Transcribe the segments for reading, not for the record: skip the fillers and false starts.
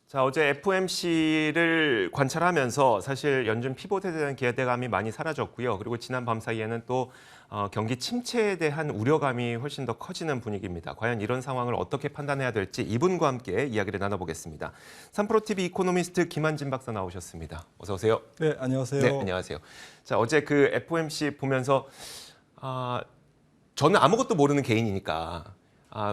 자, 어제 FOMC를 관찰하면서 사실 연준 피봇에 대한 기대감이 많이 사라졌고요. 그리고 지난 밤 사이에는 또 경기 침체에 대한 우려감이 훨씬 더 커지는 분위기입니다. 과연 이런 상황을 어떻게 판단해야 될지 이분과 함께 이야기를 나눠보겠습니다. 삼프로TV 이코노미스트 김한진 박사 나오셨습니다. 어서 오세요. 네, 안녕하세요. 네, 안녕하세요. 자, 어제 그 FOMC 보면서 저는 아무것도 모르는 개인이니까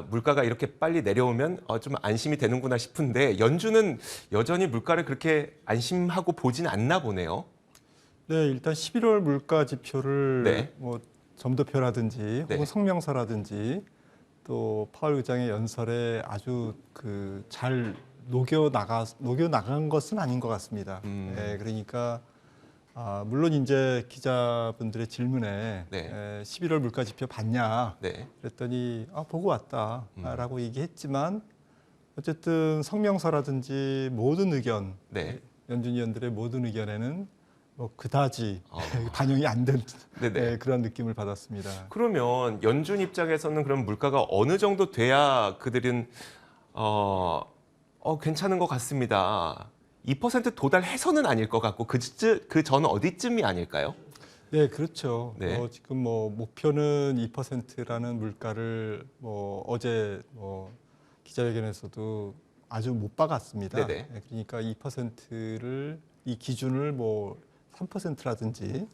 물가가 이렇게 빨리 내려오면 좀 안심이 되는구나 싶은데 연준은 여전히 물가를 그렇게 안심하고 보진 않나 보네요. 네, 일단 11월 물가 지표를 네. 뭐 점도표라든지 네. 혹은 성명서라든지 또 파월 의장의 연설에 아주 잘 녹여 나간 것은 아닌 것 같습니다. 네, 그러니까 물론 이제 기자분들의 질문에 네. 11월 물가 지표 봤냐? 네. 그랬더니 보고 왔다라고 얘기했지만 어쨌든 성명서라든지 모든 의견, 네. 연준 위원들의 모든 의견에는 뭐 그다지 반영이 안 된 네네. 그런 느낌을 받았습니다. 그러면 연준 입장에서는 그럼 물가가 어느 정도 돼야 그들은 괜찮은 것 같습니다. 2% 도달해서는 아닐 것 같고 그 전 어디쯤이 아닐까요? 네, 그렇죠. 네. 지금 뭐 목표는 2%라는 물가를 어제 기자회견에서도 아주 못 박았습니다. 네네. 그러니까 2%를 이 기준을 3%라든지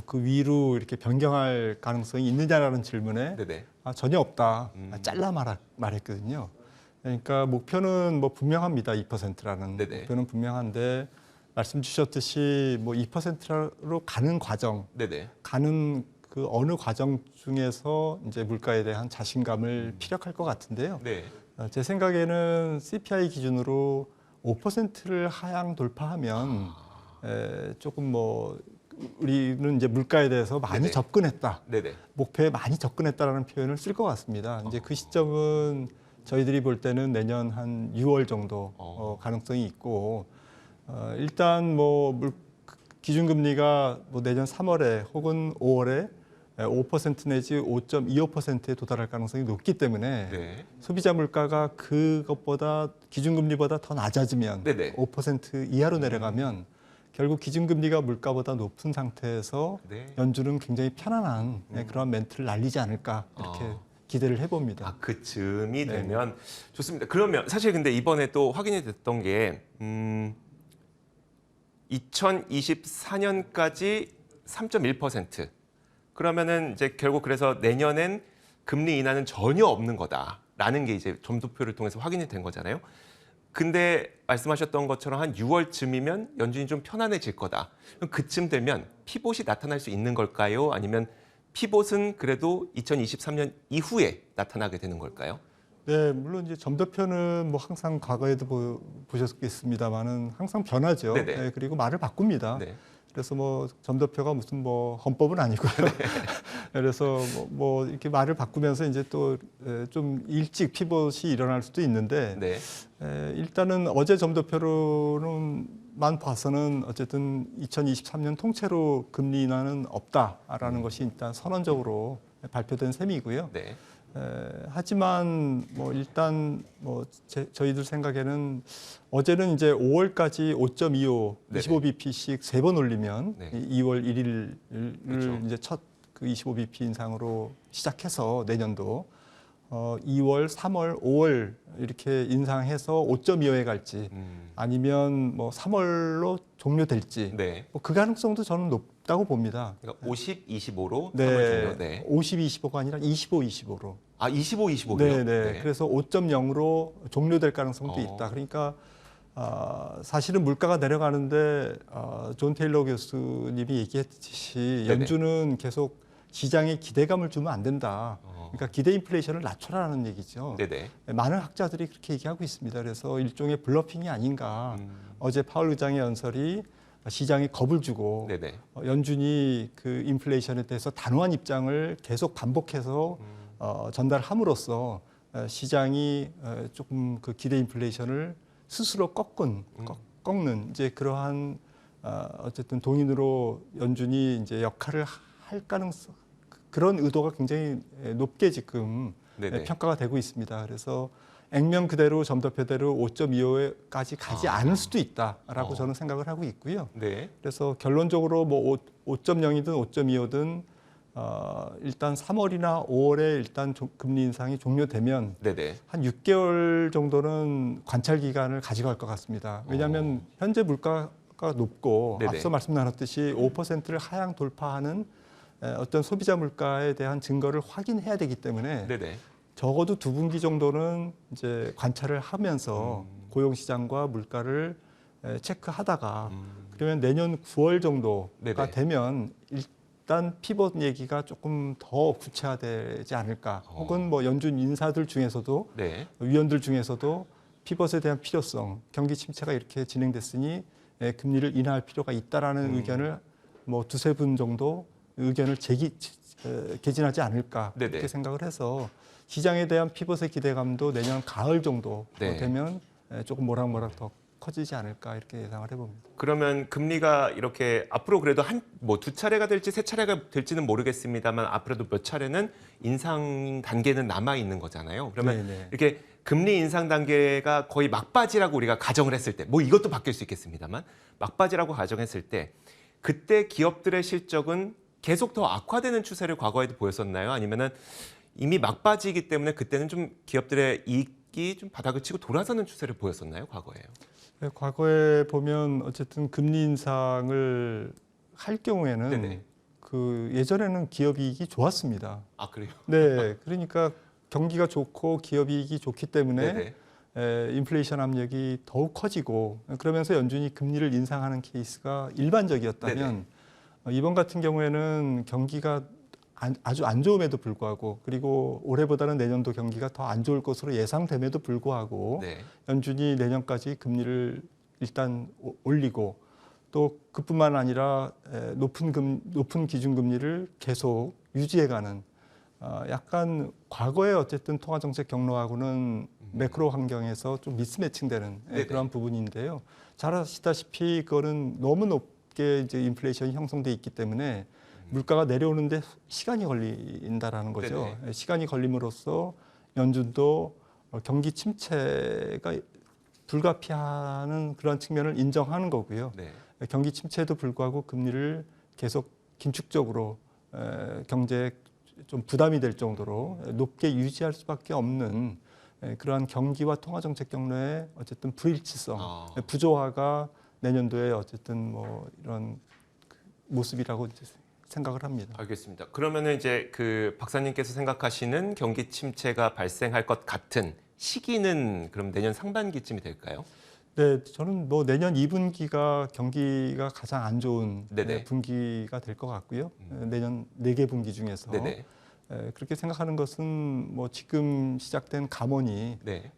그 위로 이렇게 변경할 가능성이 있느냐라는 질문에 네네. 전혀 없다. 잘라 말했거든요. 그러니까 목표는 분명합니다. 2%라는 네네. 목표는 분명한데 말씀 주셨듯이 2%로 가는 과정, 네네. 가는 그 어느 과정 중에서 이제 물가에 대한 자신감을 피력할 것 같은데요. 네. 제 생각에는 CPI 기준으로 5%를 하향 돌파하면 조금 우리는 이제 물가에 대해서 많이 네네. 접근했다. 네네. 목표에 많이 접근했다라는 표현을 쓸 것 같습니다. 이제 그 시점은 저희들이 볼 때는 내년 한 6월 정도 가능성이 있고 일단 기준금리가 내년 3월에 혹은 5월에 5% 내지 5.25%에 도달할 가능성이 높기 때문에 네. 소비자 물가가 그것보다 기준금리보다 더 낮아지면 네네. 5% 이하로 내려가면 결국 기준금리가 물가보다 높은 상태에서 네. 연준은 굉장히 편안한 그런 멘트를 날리지 않을까 이렇게 기대를 해봅니다. 그쯤이 네. 되면 좋습니다. 그러면 사실 근데 이번에 또 확인이 됐던 게 2024년까지 3.1%. 그러면은 이제 결국 그래서 내년엔 금리 인하는 전혀 없는 거다라는 게 이제 점도표를 통해서 확인이 된 거잖아요. 근데 말씀하셨던 것처럼 한 6월쯤이면 연준이 좀 편안해질 거다. 그럼 그쯤 되면 피봇이 나타날 수 있는 걸까요? 아니면 피봇은 그래도 2023년 이후에 나타나게 되는 걸까요? 네, 물론 이제 점도표는 항상 과거에도 보셨겠습니다만은 항상 변하죠. 네네. 네, 그리고 말을 바꿉니다. 네. 그래서 점도표가 무슨 헌법은 아니고요. 그래서 이렇게 말을 바꾸면서 이제 또 좀 일찍 피봇이 일어날 수도 있는데 네. 일단은 어제 점도표로만 봐서는 어쨌든 2023년 통째로 금리 인하는 없다라는 것이 일단 선언적으로 발표된 셈이고요. 네. 하지만 일단 저희들 생각에는 어제는 이제 5월까지 5.25, 네네. 25bp씩 3번 올리면 네. 2월 1일을 그렇죠. 이제 첫 그 25bp 인상으로 시작해서 내년도 2월, 3월, 5월 이렇게 인상해서 5.25에 갈지 아니면 3월로 종료될지 네. 그 가능성도 저는 높다고 봅니다. 그러니까 50, 25로 3월 네, 종료. 네. 50, 25가 아니라 25, 25로. 25, 25요? 네, 네. 그래서 5.0으로 종료될 가능성도 있다. 그러니까 사실은 물가가 내려가는데 존 테일러 교수님이 얘기했듯이 연준은 계속 시장에 기대감을 주면 안 된다. 그러니까 기대 인플레이션을 낮춰라는 얘기죠. 네네. 많은 학자들이 그렇게 얘기하고 있습니다. 그래서 일종의 블러핑이 아닌가. 어제 파월 의장의 연설이 시장에 겁을 주고 네네. 연준이 그 인플레이션에 대해서 단호한 입장을 계속 반복해서 전달함으로써 시장이 조금 그 기대 인플레이션을 스스로 꺾는 이제 그러한 어쨌든 동인으로 연준이 이제 역할을 할 가능성 그런 의도가 굉장히 높게 지금 네네. 평가가 되고 있습니다. 그래서 액면 그대로 점도표대로 5.25까지 가지 않을 수도 있다라고 어. 저는 생각을 하고 있고요. 네. 그래서 결론적으로 뭐 5.0이든 5.25든 일단 3월이나 5월에 일단 금리 인상이 종료되면 네네. 한 6개월 정도는 관찰 기간을 가져갈 것 같습니다. 왜냐하면 현재 물가가 높고 네네. 앞서 말씀 나눴듯이 5%를 하향 돌파하는 어떤 소비자 물가에 대한 증거를 확인해야 되기 때문에 네네. 적어도 2분기 정도는 이제 관찰을 하면서 고용 시장과 물가를 체크하다가 그러면 내년 9월 정도가 네네. 되면 일단 피벗 얘기가 조금 더 구체화되지 않을까. 혹은 뭐 연준 인사들 중에서도 네. 위원들 중에서도 피벗에 대한 필요성, 경기 침체가 이렇게 진행됐으니 금리를 인하할 필요가 있다라는 의견을 뭐 2-3분 정도 의견을 개진하지 않을까 네네. 그렇게 생각을 해서 시장에 대한 피벗의 기대감도 내년 가을 정도 네. 되면 조금 모락모락 더 커지지 않을까 이렇게 예상을 해봅니다. 그러면 금리가 이렇게 앞으로 그래도 뭐 2차례가 될지 3차례가 될지는 모르겠습니다만 앞으로도 몇 차례는 인상 단계는 남아 있는 거잖아요. 그러면 네네. 이렇게 금리 인상 단계가 거의 막바지라고 우리가 가정을 했을 때, 뭐 이것도 바뀔 수 있겠습니다만 막바지라고 가정했을 때 그때 기업들의 실적은 계속 더 악화되는 추세를 과거에도 보였었나요? 아니면은 이미 막바지이기 때문에 그때는 좀 기업들의 이익이 좀 바닥을 치고 돌아서는 추세를 보였었나요? 과거에요. 네, 과거에 보면 어쨌든 금리 인상을 할 경우에는 네네. 그 예전에는 기업 이익이 좋았습니다. 아, 그래요? 네, 그러니까 경기가 좋고 기업 이익이 좋기 때문에 네네. 인플레이션 압력이 더욱 커지고 그러면서 연준이 금리를 인상하는 케이스가 일반적이었다면 이번 같은 경우에는 경기가 아주 안 좋음에도 불구하고 그리고 올해보다는 내년도 경기가 더 안 좋을 것으로 예상됨에도 불구하고 네. 연준이 내년까지 금리를 일단 올리고 또 그뿐만 아니라 높은 기준금리를 계속 유지해가는 약간 과거의 어쨌든 통화정책 경로하고는 매크로 환경에서 좀 미스매칭되는 네네. 그런 부분인데요. 잘 아시다시피 그거는 너무 높게 이제 인플레이션이 형성돼 있기 때문에 물가가 내려오는데 시간이 걸린다라는 거죠. 시간이 걸림으로써 연준도 경기 침체가 불가피하는 그런 측면을 인정하는 거고요. 네. 경기 침체에도 불구하고 금리를 계속 긴축적으로 경제에 좀 부담이 될 정도로 높게 유지할 수밖에 없는 그러한 경기와 통화정책 경로의 어쨌든 불일치성, 부조화가 내년도에 어쨌든 뭐 이런 모습이라고 이제 생각을 합니다. 알겠습니다. 그러면은 이제 그 박사님께서 생각하시는 경기 침체가 발생할 것 같은 시기는 그럼 내년 상반기쯤이 될까요? 네, 저는 뭐 내년 2분기가 경기가 가장 안 좋은 네네. 분기가 될 것 같고요. 내년 4개 분기 중에서 네네. 그렇게 생각하는 것은 뭐 지금 시작된 감원이 네.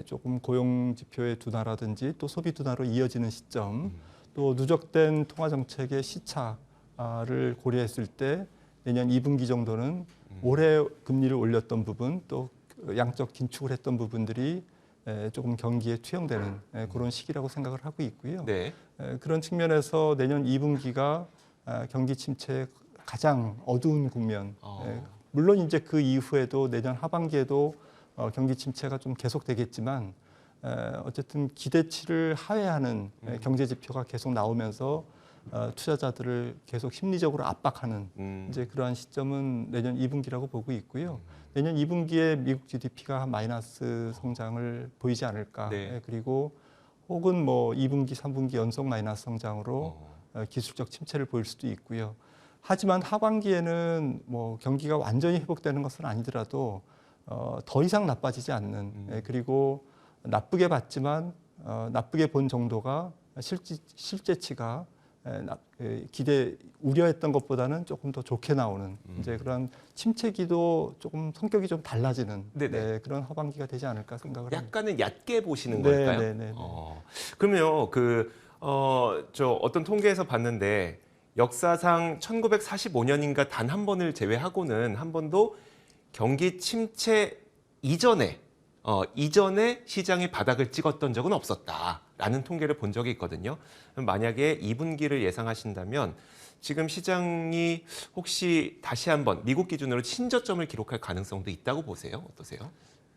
조금 고용 지표의 둔화라든지 또 소비 둔화로 이어지는 시점, 또 누적된 통화 정책의 시차를 고려했을 때 내년 2분기 정도는 올해 금리를 올렸던 부분 또 양적 긴축을 했던 부분들이 조금 경기에 투영되는 그런 시기라고 생각을 하고 있고요. 네. 그런 측면에서 내년 2분기가 경기 침체의 가장 어두운 국면. 물론 이제 그 이후에도 내년 하반기에도 경기 침체가 좀 계속되겠지만 어쨌든 기대치를 하회하는 경제 지표가 계속 나오면서 투자자들을 계속 심리적으로 압박하는 이제 그러한 시점은 내년 2분기라고 보고 있고요. 내년 2분기에 미국 GDP가 마이너스 성장을 보이지 않을까. 네. 그리고 혹은 뭐 2분기, 3분기 연속 마이너스 성장으로 기술적 침체를 보일 수도 있고요. 하지만 하반기에는 뭐 경기가 완전히 회복되는 것은 아니더라도 더 이상 나빠지지 않는 그리고 나쁘게 봤지만 나쁘게 본 정도가 실제치가 우려했던 것보다는 조금 더 좋게 나오는 이제 그런 침체기도 조금 성격이 좀 달라지는 그런 하반기가 되지 않을까 생각을 합니다. 약간은 얕게 보시는 네, 걸까요? 네, 네, 네. 그러면요, 저 어떤 통계에서 봤는데 역사상 1945년인가 단 한 번을 제외하고는 한 번도 경기 침체 이전에 시장이 바닥을 찍었던 적은 없었다라는 통계를 본 적이 있거든요. 만약에 2분기를 예상하신다면 지금 시장이 혹시 다시 한번 미국 기준으로 신저점을 기록할 가능성도 있다고 보세요? 어떠세요?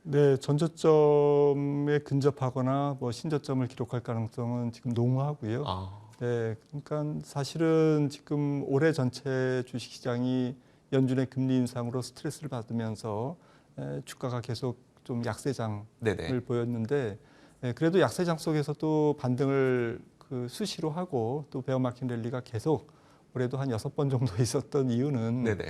네, 전저점에 근접하거나 뭐 신저점을 기록할 가능성은 지금 농후하고요. 아, 네, 그러니까 사실은 지금 올해 전체 주식시장이 연준의 금리 인상으로 스트레스를 받으면서 주가가 계속 좀 약세장을 네네. 보였는데 그래도 약세장 속에서도 반등을 수시로 하고 또 베어마켓 랠리가 계속 올해도 한 6번 정도 있었던 이유는 네네.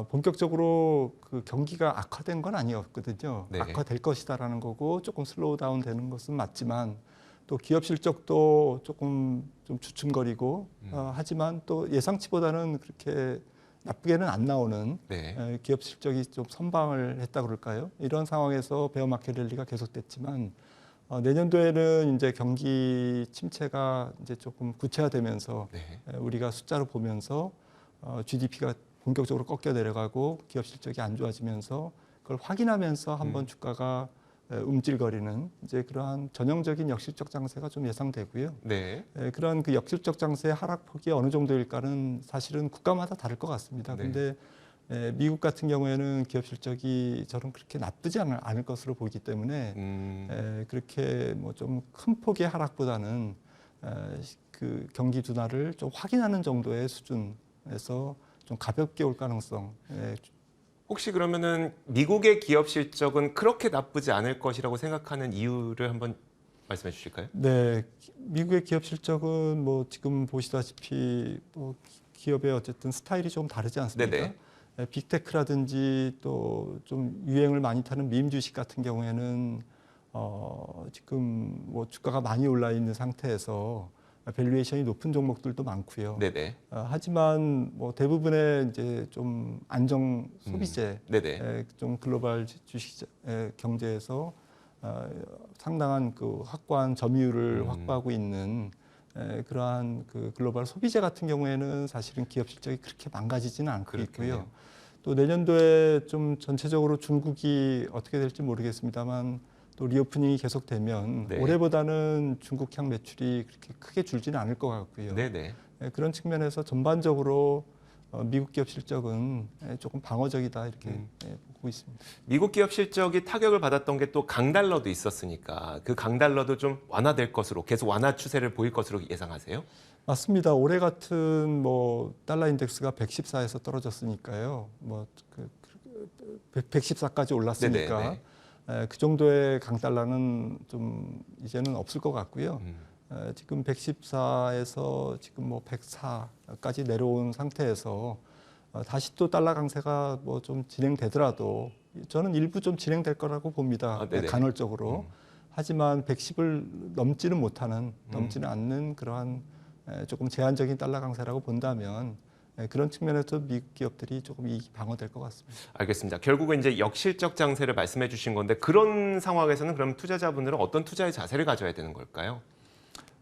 본격적으로 그 경기가 악화된 건 아니었거든요. 네. 악화될 것이다라는 거고 조금 슬로우 다운 되는 것은 맞지만 또 기업 실적도 조금 좀 주춤거리고 하지만 또 예상치보다는 그렇게 나쁘게는 안 나오는 네. 기업 실적이 좀 선방을 했다 그럴까요? 이런 상황에서 베어마켓 랠리가 계속됐지만 내년도에는 이제 경기 침체가 이제 조금 구체화되면서 네. 우리가 숫자로 보면서 GDP가 본격적으로 꺾여 내려가고 기업 실적이 안 좋아지면서 그걸 확인하면서 한번 주가가 움찔거리는 이제 그러한 전형적인 역실적 장세가 좀 예상되고요. 네. 그런 그 역실적 장세의 하락폭이 어느 정도일까는 사실은 국가마다 다를 것 같습니다. 네. 근데 미국 같은 경우에는 기업 실적이 저는 그렇게 나쁘지 않을 것으로 보이기 때문에 그렇게 뭐 좀 큰 폭의 하락보다는 그 경기 둔화를 좀 확인하는 정도의 수준에서 좀 가볍게 올 가능성. 혹시 그러면은 미국의 기업 실적은 그렇게 나쁘지 않을 것이라고 생각하는 이유를 한번 말씀해 주실까요? 네, 미국의 기업 실적은 뭐 지금 보시다시피 뭐 기업의 어쨌든 스타일이 좀 다르지 않습니까? 네네. 빅테크라든지 또 좀 유행을 많이 타는 밈 주식 같은 경우에는 지금 뭐 주가가 많이 올라 있는 상태에서 밸류에이션이 높은 종목들도 많고요. 네네. 하지만 뭐 대부분의 이제 좀 안정 소비재, 네네. 좀 글로벌 주식 경제에서 상당한 그 확고한 점유율을 확보하고 있는 그러한 그 글로벌 소비재 같은 경우에는 사실은 기업 실적이 그렇게 망가지지는 않고 그렇겠네요. 있고요. 또 내년도에 좀 전체적으로 중국이 어떻게 될지 모르겠습니다만 또 리오프닝이 계속되면 네. 올해보다는 중국향 매출이 그렇게 크게 줄지는 않을 것 같고요. 네네. 그런 측면에서 전반적으로 미국 기업 실적은 조금 방어적이다 이렇게 보고 있습니다. 미국 기업 실적이 타격을 받았던 게 또 강달러도 있었으니까 그 강달러도 좀 완화될 것으로 계속 완화 추세를 보일 것으로 예상하세요? 맞습니다. 올해 같은 뭐 달러 인덱스가 114에서 떨어졌으니까요. 뭐 114까지 올랐으니까 네네네. 그 정도의 강달러는 좀 이제는 없을 것 같고요. 지금 114에서 지금 뭐 104까지 내려온 상태에서 다시 또 달러 강세가 뭐 좀 진행되더라도 저는 일부 좀 진행될 거라고 봅니다. 아, 네네. 간헐적으로. 하지만 110을 넘지는 않는 그러한 조금 제한적인 달러 강세라고 본다면 그런 측면에서 미국 기업들이 조금 이익이 방어될 것 같습니다. 알겠습니다. 결국은 이제 역실적 장세를 말씀해 주신 건데 그런 상황에서는 그럼 투자자분들은 어떤 투자의 자세를 가져야 되는 걸까요?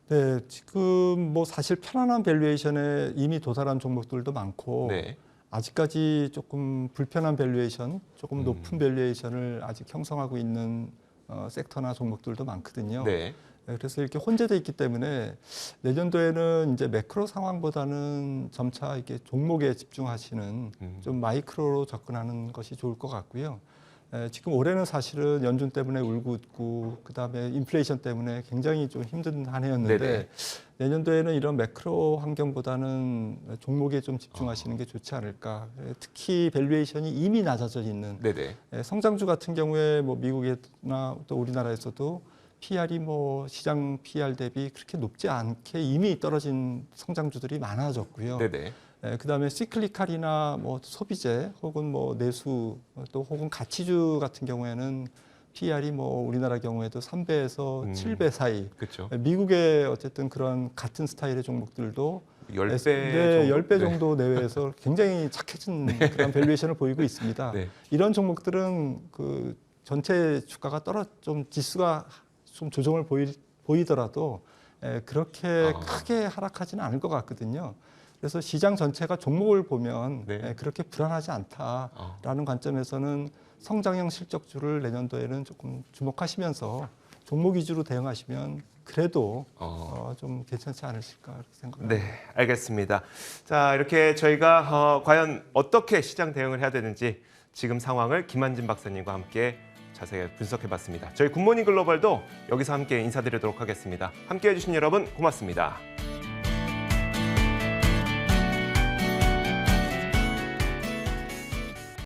네, 지금 뭐 사실 편안한 밸류에이션에 이미 도달한 종목들도 많고 네. 아직까지 조금 불편한 밸류에이션, 조금 높은 밸류에이션을 아직 형성하고 있는 섹터나 종목들도 많거든요. 네. 그래서 이렇게 혼재돼 있기 때문에 내년도에는 이제 매크로 상황보다는 점차 이렇게 종목에 집중하시는 좀 마이크로로 접근하는 것이 좋을 것 같고요. 지금 올해는 사실은 연준 때문에 울고 웃고 그다음에 인플레이션 때문에 굉장히 좀 힘든 한 해였는데 네네. 내년도에는 이런 매크로 환경보다는 종목에 좀 집중하시는 게 좋지 않을까. 특히 밸류에이션이 이미 낮아져 있는 네네. 성장주 같은 경우에 뭐 미국이나 또 우리나라에서도 PR이 뭐 시장 PR 대비 그렇게 높지 않게 이미 떨어진 성장주들이 많아졌고요. 네네. 그다음에 시클리칼이나 뭐 소비재 혹은 뭐 내수 또 혹은 가치주 같은 경우에는 PR이 뭐 우리나라 경우에도 3배에서 7배 사이. 그렇죠. 미국의 어쨌든 그런 같은 스타일의 종목들도 10배 네, 정도? 10배 정도 내외에서 굉장히 착해진 그런 밸류에이션을 보이고 있습니다. 네. 이런 종목들은 그 전체 주가가 좀 지수가 좀 조정을 보이더라도 그렇게 크게 하락하지는 않을 것 같거든요. 그래서 시장 전체가 종목을 보면 네. 그렇게 불안하지 않다라는 관점에서는 성장형 실적주를 내년도에는 조금 주목하시면서 종목 위주로 대응하시면 그래도 좀 괜찮지 않으실까 생각합니다. 네, 알겠습니다. 자, 이렇게 저희가 과연 어떻게 시장 대응을 해야 되는지 지금 상황을 김한진 박사님과 함께 잘 자세하게 분석해봤습니다. 저희 굿모닝 글로벌도 여기서 함께 인사드리도록 하겠습니다. 함께해 주신 여러분 고맙습니다.